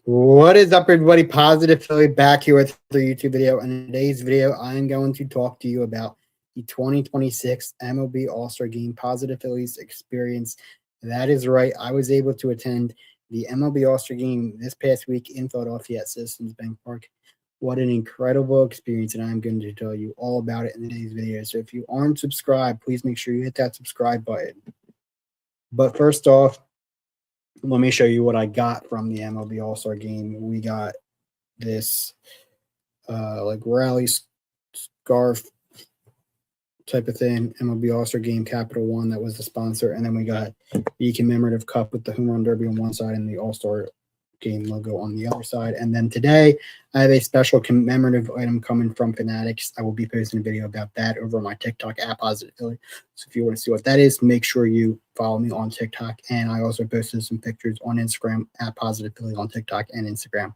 What is up, everybody? Positive Philly back here with the YouTube video. In today's video, I am going to talk to you about the 2026 MLB All-Star Game Positive Phillies experience. That is right. I was able to attend the MLB All-Star Game this past week in Philadelphia at Citizens Bank Park. What an incredible experience, and I'm going to tell you all about it in today's video. So if you aren't subscribed, please make sure you hit that subscribe button. But first off, let me show you what I got from the MLB All-Star Game. We got this like rally scarf type of thing, MLB All-Star Game Capital One, that was the sponsor. And then we got the commemorative cup with the home run derby on one side and the All-Star Game logo on the other side. And then today I have a special commemorative item coming from Fanatics. I will be posting a video about that over on my TikTok at Positive Philly. So if you want to see what that is, make sure you follow me on TikTok. And I also posted some pictures on Instagram at Positive Philly on TikTok and Instagram.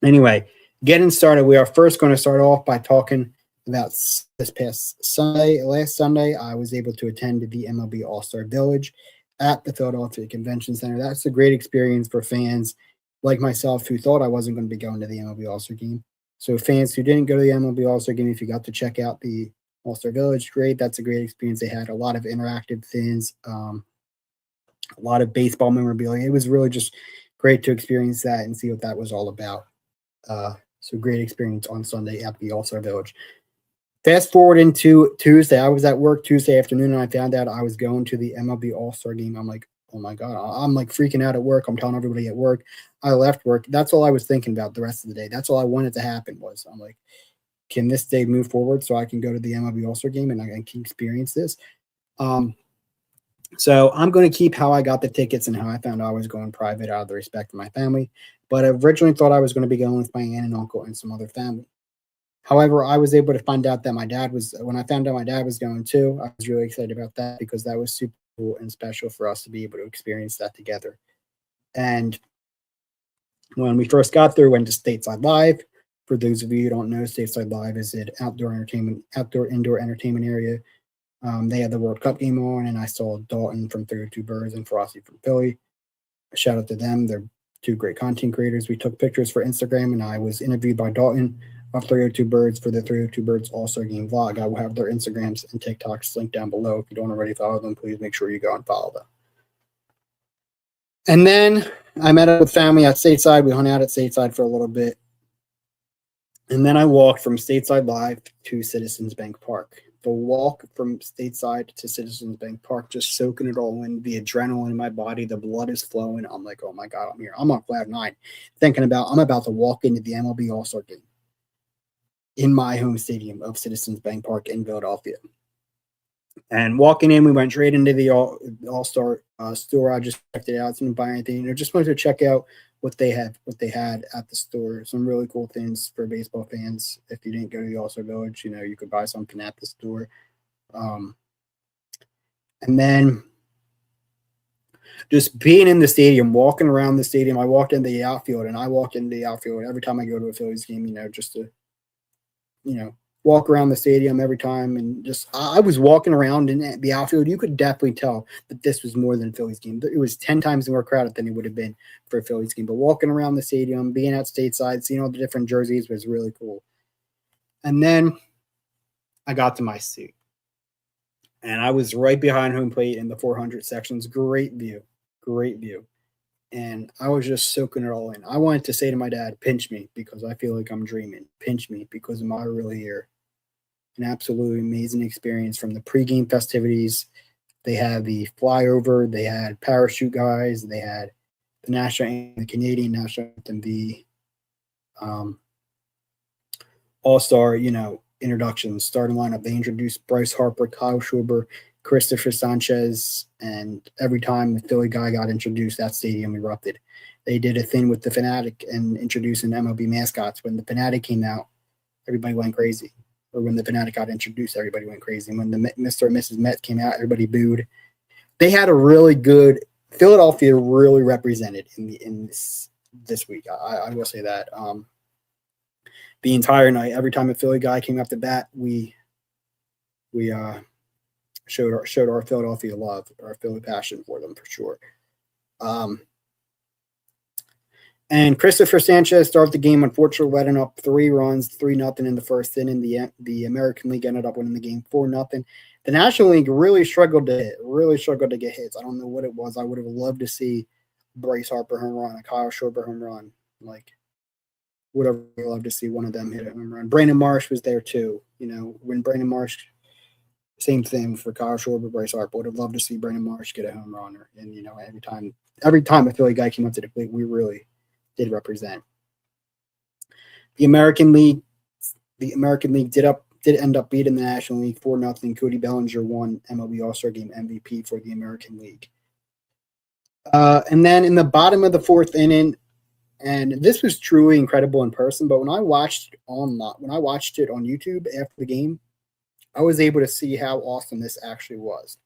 Anyway, getting started, we are first going to start off by talking about this past Sunday. Last Sunday, I was able to attend the MLB All-Star Village at the Philadelphia Convention Center. That's a great experience for fans like myself who thought I wasn't going to be going to the MLB All-Star Game. So fans who didn't go to the MLB All-Star Game, if you got to check out the All-Star Village, great. That's a great experience. They had a lot of interactive things, a lot of baseball memorabilia. It was really just great to experience that and see what that was all about. So great experience on Sunday at the All-Star Village. Fast forward into Tuesday. I was at work Tuesday afternoon, and I found out I was going to the MLB All-Star Game. I'm like, oh my God. I'm like freaking out at work. I'm telling everybody at work. I left work. That's all I was thinking about the rest of the day. That's all I wanted to happen was, I'm like, can this day move forward so I can go to the MLB All-Star Game and I can experience this? So I'm going to keep how I got the tickets and how I found out I was going private out of the respect of my family. But I originally thought I was going to be going with my aunt and uncle and some other family. However, I was able to find out that my dad was, when I found out my dad was going too, I was really excited about that because that was super cool and special for us to be able to experience that together. And when we first got there, went to Stateside Live. For those of you who don't know, Stateside Live is an indoor entertainment area. They had the World Cup game on, and I saw Dalton from 302 Birds and Frosty from Philly. Shout out to them. They're two great content creators. We took pictures for Instagram, and I was interviewed by Dalton of 302 Birds for the 302 Birds All-Star Game vlog. I will have their Instagrams and TikToks linked down below. If you don't already follow them, please make sure you go and follow them. And then I met up with family at Stateside. We hung out at Stateside for a little bit. And then I walked from Stateside Live to Citizens Bank Park. The walk from Stateside to Citizens Bank Park, just soaking it all in, the adrenaline in my body, the blood is flowing. I'm like, oh my God, I'm here. I'm on cloud nine, thinking about I'm about to walk into the MLB All-Star Game in my home stadium of Citizens Bank Park in Philadelphia. And walking in, we went straight into the All-Star store. I just checked it out. Didn't buy anything. I just wanted to check out what they had at the store. Some really cool things for baseball fans. If you didn't go to the All-Star Village, you could buy something at the store. And then just being in the stadium, walking around the stadium, I walked into the outfield, and I walk into the outfield every time I go to a Phillies game, just to, walk around the stadium every time. And just, I was walking around in the outfield. You could definitely tell that this was more than a Phillies game. It was 10 times more crowded than it would have been for a Phillies game. But walking around the stadium, being at Stateside, seeing all the different jerseys was really cool. And then I got to my seat, and I was right behind home plate in the 400 sections. Great view. And I was just soaking it all in. I wanted to say to my dad, pinch me because I feel like I'm dreaming. Pinch me because am I really here? An absolutely amazing experience from the pregame festivities. They had the flyover. They had parachute guys. They had the national anthem, the Canadian national anthem, the all-star, introductions, starting lineup. They introduced Bryce Harper, Kyle Schwarber, Christopher Sanchez, and every time the Philly guy got introduced, that stadium erupted. They did a thing with the Fanatic and introducing MLB mascots. When the Fanatic came out, everybody went crazy. Or when the Fanatic got introduced, everybody went crazy. And when the Mr. and Mrs. Met came out, everybody booed. They had a really good Philadelphia, really represented in this week. I will say that. The entire night, every time a Philly guy came up to bat, we showed our Philadelphia love, our Philly passion for them for sure. And Christopher Sanchez started the game, unfortunately letting up 3 runs, 3-0 in the first inning. The American League ended up winning the game 4-0. The National League really struggled to get hits. I don't know what it was. I would have loved to see Bryce Harper home run, a Kyle Schwarber home run. Like, would have loved to see one of them hit a home run. Brandon Marsh was there too. When Brandon Marsh, same thing for Kyle Schwarber, Bryce Harper. Would have loved to see Brandon Marsh get a home run. And every time a Philly guy came up to the plate, we really did represent. The American League did end up beating the National League 4-0. Cody Bellinger won MLB All-Star Game MVP for the American League. And then in the bottom of the 4th inning, and this was truly incredible in person, but when I watched it on YouTube after the game, I was able to see how awesome this actually was.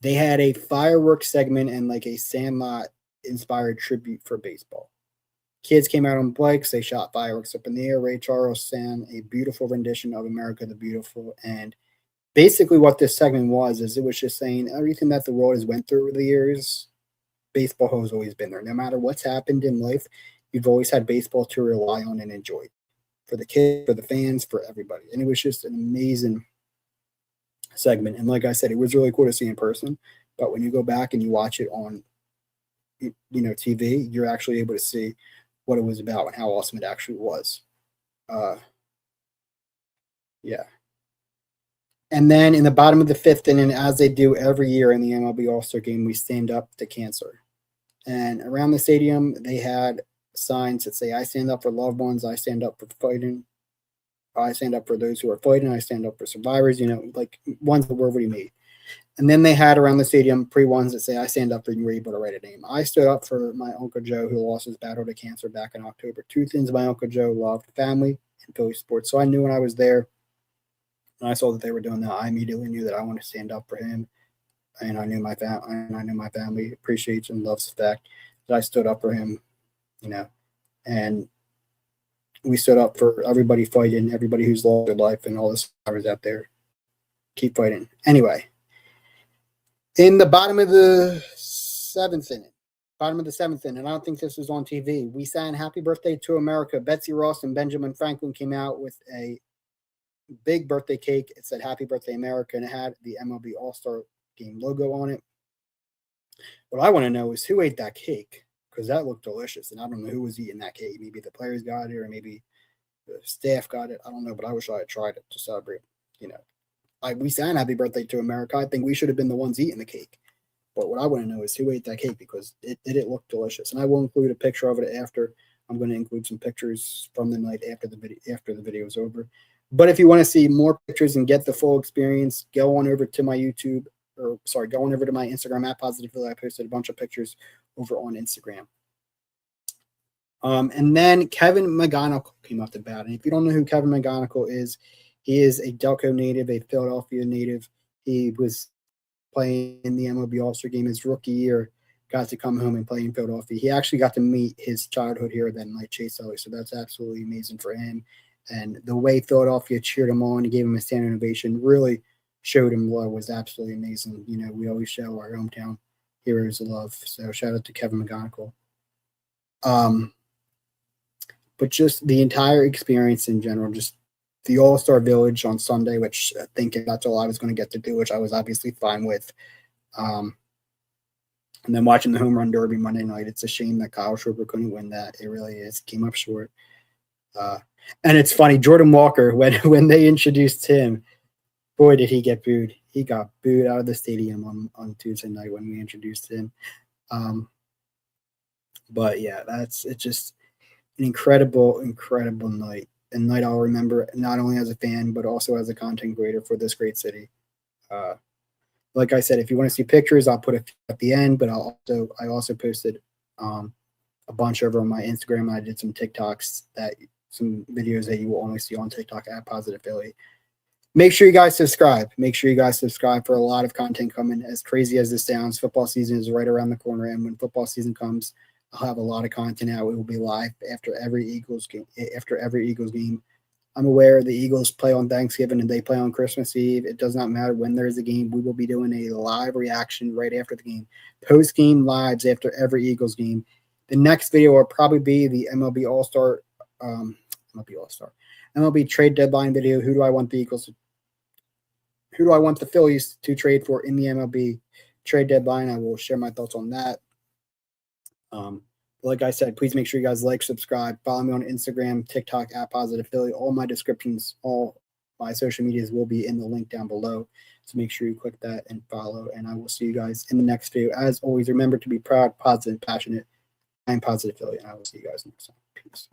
They had a fireworks segment and like a Sandlot-inspired tribute for baseball. Kids came out on bikes. They shot fireworks up in the air. Ray Charles sang a beautiful rendition of America the Beautiful. And basically what this segment was is it was just saying everything that the world has went through over the years, baseball has always been there. No matter what's happened in life, you've always had baseball to rely on and enjoy. For the kids, for the fans, for everybody. And it was just an amazing segment. And like I said, it was really cool to see in person. But when you go back and you watch it on TV, you're actually able to see what it was about and how awesome it actually was. Yeah. And then in the bottom of the 5th inning, as they do every year in the MLB All-Star Game, we stand up to cancer. And around the stadium, they had signs that say, I stand up for loved ones, I stand up for fighting, I stand up for those who are fighting, I stand up for survivors, like ones that were already made. And then they had around the stadium ones that say, I stand up for you, were able to write a name. I stood up for my Uncle Joe, who lost his battle to cancer back in October. 2 things my Uncle Joe loved: family and Philly sports. So I knew when I was there and I saw that they were doing that, I immediately knew that I wanted to stand up for him. And I knew my family appreciates and loves the fact that I stood up for him, and we stood up for everybody fighting, everybody who's lost their life, and all the survivors out there. Keep fighting. Anyway, in the bottom of the 7th inning, and I don't think this was on TV, we sang Happy Birthday to America. Betsy Ross and Benjamin Franklin came out with a big birthday cake. It said Happy Birthday America, and it had the MLB All-Star Game logo on it. What I want to know is who ate that cake, because that looked delicious, and I don't know who was eating that cake. Maybe the players got it, or maybe the staff got it. I don't know, but I wish I had tried it to celebrate. We sang Happy Birthday to America. I think we should have been the ones eating the cake. But what I want to know is who ate that cake, because it looked delicious. And I will include a picture of it after. I'm going to include some pictures from the night after the video is over. But if you want to see more pictures and get the full experience, go on over to my go on over to my Instagram at Positive Philly. I posted a bunch of pictures over on Instagram. And then Kevin McGonigal came up to bat. And if you don't know who Kevin McGonigal is, he is a Delco native, a Philadelphia native. He was playing in the MLB All-Star Game his rookie year, got to come home and play in Philadelphia. He actually got to meet his childhood hero that night, Chase Elliott. So that's absolutely amazing for him. And the way Philadelphia cheered him on and gave him a standing ovation really showed him love, was absolutely amazing. We always show our hometown heroes love. So shout out to Kevin McGonigal. But just the entire experience in general, just the All-Star Village on Sunday, which I think that's all I was going to get to do, which I was obviously fine with. And then watching the Home Run Derby Monday night, it's a shame that Kyle Schwarber couldn't win that. It really is. Came up short. And it's funny, Jordan Walker, when they introduced him, boy, did he get booed. He got booed out of the stadium on Tuesday night when we introduced him. But yeah, it's just an incredible, incredible night. A night I'll remember not only as a fan, but also as a content creator for this great city. Like I said, if you want to see pictures, I'll put it at the end, but I also posted a bunch over on my Instagram. I did some TikToks, some videos that you will only see on TikTok at Positive Philly. Make sure you guys subscribe. Make sure you guys subscribe for a lot of content coming. As crazy as this sounds, football season is right around the corner, and when football season comes, I'll have a lot of content out. It will be live after every Eagles game. I'm aware the Eagles play on Thanksgiving and they play on Christmas Eve. It does not matter when there's a game. We will be doing a live reaction right after the game. Post-game lives after every Eagles game. The next video will probably be the MLB All-Star, MLB trade deadline video. Who do I want the Eagles? Who do I want the Phillies to trade for in the MLB trade deadline? I will share my thoughts on that. Like I said, please make sure you guys like, subscribe, follow me on Instagram, TikTok @PositivePhilly. All my descriptions, all my social medias will be in the link down below. So make sure you click that and follow. And I will see you guys in the next video. As always, remember to be proud, positive, passionate. I'm Positive Philly, and I will see you guys next time. Peace.